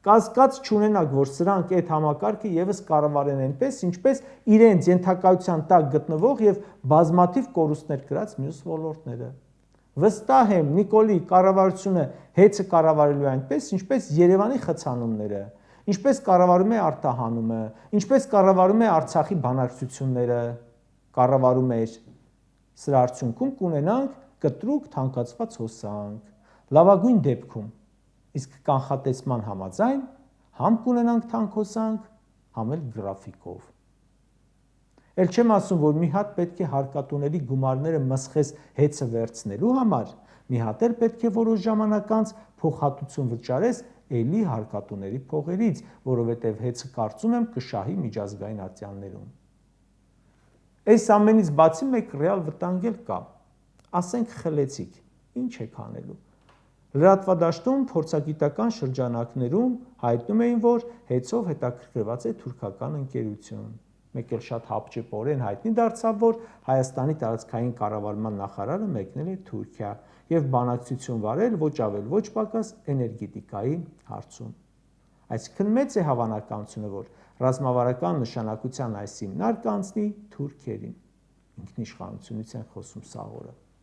կասկած չունենանք, որ սրանք այդ համակարգը եւս կառավարեն այնպես, ինչպես իրենց ենթակայության տակ գտնվող եւ բազմաթիվ կորուստներ կրած մյուս ոլորտները։ Վստահ եմ, Նիկոլի կառավարությունը հեծը կառավարելու է այնպես, ինչպես Երևանի խցանումները, ինչպես կառավարում է արտահանումը, ինչպես կառավարում է Արցախի բանակցությունները, կառավարում էր։ Սրա արդյունքում կունենանք կտրուկ թանկացված հոսանք։ Լավագույն դեպքում, իսկ կանխատեսման համաձայն, համ կունենանք թանկ հոսանք, համ էլ գրաֆիկով։ Էլ չեմ ասում, որ մի հատ պետք է հարկատուների գումարները մսխես հեծը վերցնելու համար, մի հատ էլ պետք է որոշ ժամանակ անց փոխհատուցում վճարես էլի հարկատուների փողերից, որովհետև հեծը կարծում եմ կշահի միջազգային ատյաններում։ Այս ամենից բացի մեկ ռեալ վտանգ էլ կա։ Ասենք խլեցիք, ինչ եք անելու։ Լրատվադաշտում փորձագիտական շրջանակներում հայտնում էին, որ հեծով հետաքրքրված է թուրքական ընկերություն։ Մեկ էլ շատ հապճեպորեն հայտնի դարձավ, որ Հայաստանի տարածքային կառավարման նախարարը մեկնել է Թուրքիա եւ բանակցություն վարել ոչ ավել ոչ պակաս էներգետիկայի հարցում։ Այսինքն մեծ է հավանականությունը, որ ռազմավարական նշանակության այս հիմնարկը անցնի թուրքերին։ Ինքնիշխանությունից են խոսում սաղ օրը։